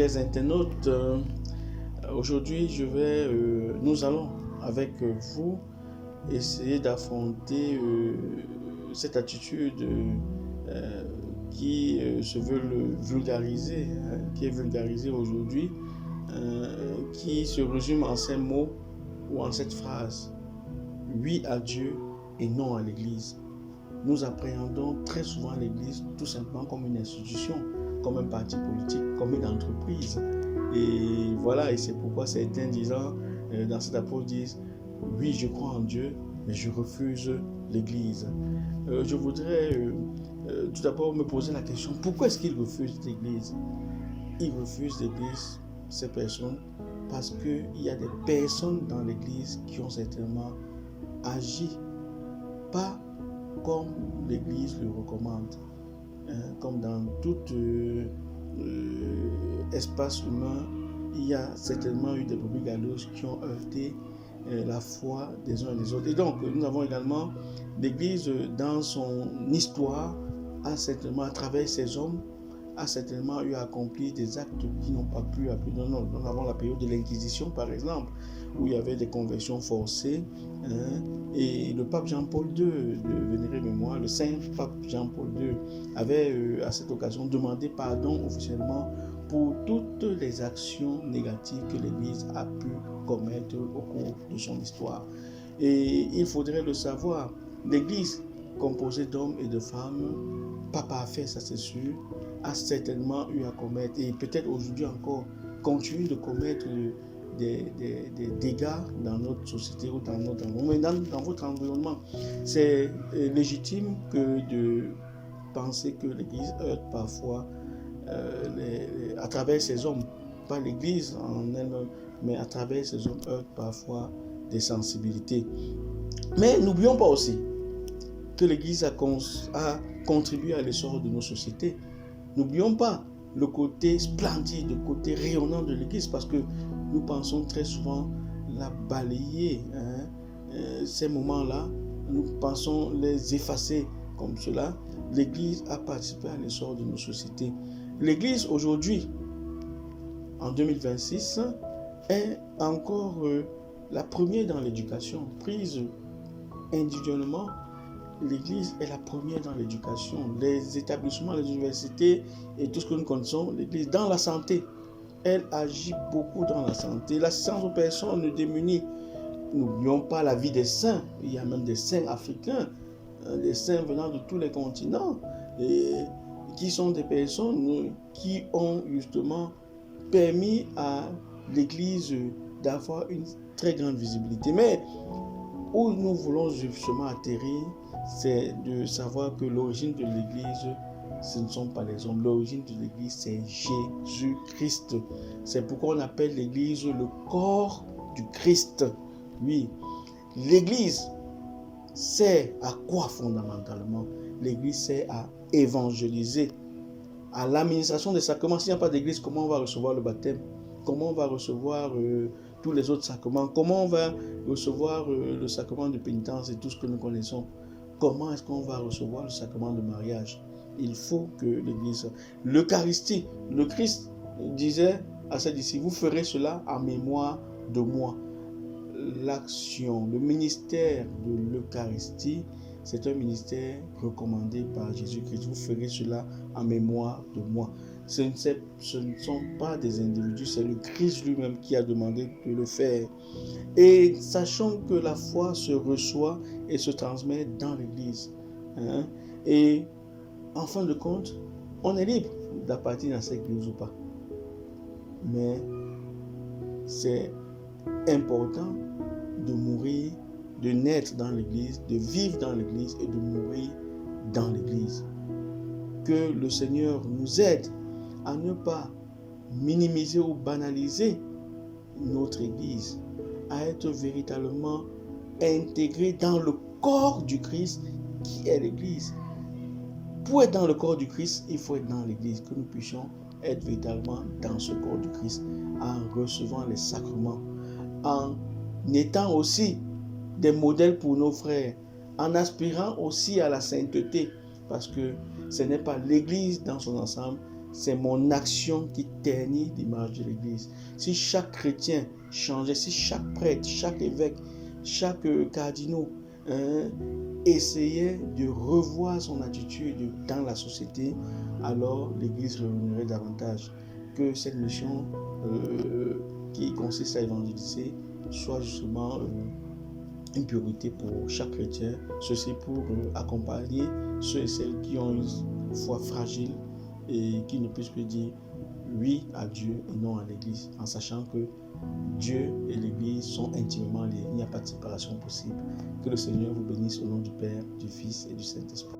chers internautes, aujourd'hui nous allons avec vous essayer d'affronter cette attitude qui se veut vulgariser, qui est vulgarisée aujourd'hui, qui se résume en ces mots ou en cette phrase: oui à Dieu et non à l'Église. Nous appréhendons très souvent l'Église tout simplement comme une institution, comme un parti politique, comme une entreprise. Et voilà, et c'est pourquoi certains disant dans cette approche disent: oui, je crois en Dieu, mais je refuse l'Église. Je voudrais tout d'abord me poser la question: pourquoi est-ce qu'ils refusent l'Église? Ils refusent l'Église, ces personnes, parce qu'il y a des personnes dans l'Église qui ont certainement agi pas comme l'Église le recommande. Comme dans tout espace humain, il y a certainement eu des brebis galeuses qui ont heurté la foi des uns et des autres. Et donc, nous avons également l'Église dans son histoire, a certainement, à travers ses hommes, a certainement eu à accomplir des actes qui n'ont pas pu appeler. Nous avons la période de l'Inquisition, par exemple, où il y avait des conversions forcées. Et le pape Jean-Paul II, de vénérée mémoire, le saint pape Jean-Paul II, avait à cette occasion demandé pardon officiellement pour toutes les actions négatives que l'Église a pu commettre au cours de son histoire. Et il faudrait le savoir, l'Église, composée d'hommes et de femmes, pas parfait, ça c'est sûr, a certainement eu à commettre, et peut-être aujourd'hui encore, continue de commettre des dégâts dans notre société ou dans notre environnement, dans votre environnement. C'est légitime que de penser que l'Église heurte parfois à travers ses hommes, pas l'Église en elle-même, mais à travers ses hommes heurte parfois des sensibilités. Mais n'oublions pas aussi que l'Église a contribué à l'essor de nos sociétés. N'oublions pas le côté splendide, le côté rayonnant de l'Église, parce que nous pensons très souvent la balayer, ces moments-là, nous pensons les effacer comme cela. L'Église a participé à l'essor de nos sociétés. L'Église aujourd'hui, en 2026, est encore la première dans l'éducation, prise individuellement. L'Église est la première dans l'éducation. Les établissements, les universités et tout ce que nous connaissons, l'Église dans la santé, elle agit beaucoup dans la santé. L'assistance aux personnes démunies. N'oublions pas la vie des saints. Il y a même des saints africains, des saints venant de tous les continents, et qui sont des personnes qui ont justement permis à l'Église d'avoir une très grande visibilité. Mais où nous voulons justement atterrir, c'est de savoir que l'origine de l'Église, ce ne sont pas les hommes. L'origine de l'Église, c'est Jésus-Christ. C'est pourquoi on appelle l'Église le corps du Christ. Oui, l'Église sert à quoi fondamentalement? L'Église sert à évangéliser, à l'administration des sacrements. S'il n'y a pas d'Église, comment on va recevoir le baptême? Comment on va recevoir tous les autres sacrements? Comment on va recevoir le sacrement de pénitence et tout ce que nous connaissons? Comment est-ce qu'on va recevoir le sacrement de mariage? Il faut que l'Église... L'Eucharistie, le Christ disait à ses disciples: vous ferez cela en mémoire de moi. L'action, le ministère de l'Eucharistie, c'est un ministère recommandé par Jésus-Christ. Vous ferez cela en mémoire de moi. Ce ne sont pas des individus, c'est le Christ lui-même qui a demandé de le faire. Et sachant que la foi se reçoit et se transmet dans l'Église. Et en fin de compte, on est libre d'appartenir à cette Église ou pas. Mais c'est important de mourir, de naître dans l'Église, de vivre dans l'Église et de mourir dans l'Église. Que le Seigneur nous aide à ne pas minimiser ou banaliser notre Église, à être véritablement intégré dans le corps du Christ qui est l'Église. Pour être dans le corps du Christ, il faut être dans l'Église, que nous puissions être véritablement dans ce corps du Christ, en recevant les sacrements, en étant aussi des modèles pour nos frères, en aspirant aussi à la sainteté, parce que ce n'est pas l'Église dans son ensemble c'est mon action qui ternit l'image de l'Église. Si chaque chrétien changeait, si chaque prêtre, chaque évêque, chaque cardinal essayait de revoir son attitude dans la société, alors l'Église rayonnerait davantage. Que cette mission qui consiste à évangéliser soit justement une priorité pour chaque chrétien, ceci pour accompagner ceux et celles qui ont une foi fragile et qui ne puissent que dire oui à Dieu et non à l'Église, en sachant que Dieu et l'Église sont intimement liés. Il n'y a pas de séparation possible. Que le Seigneur vous bénisse au nom du Père, du Fils et du Saint-Esprit.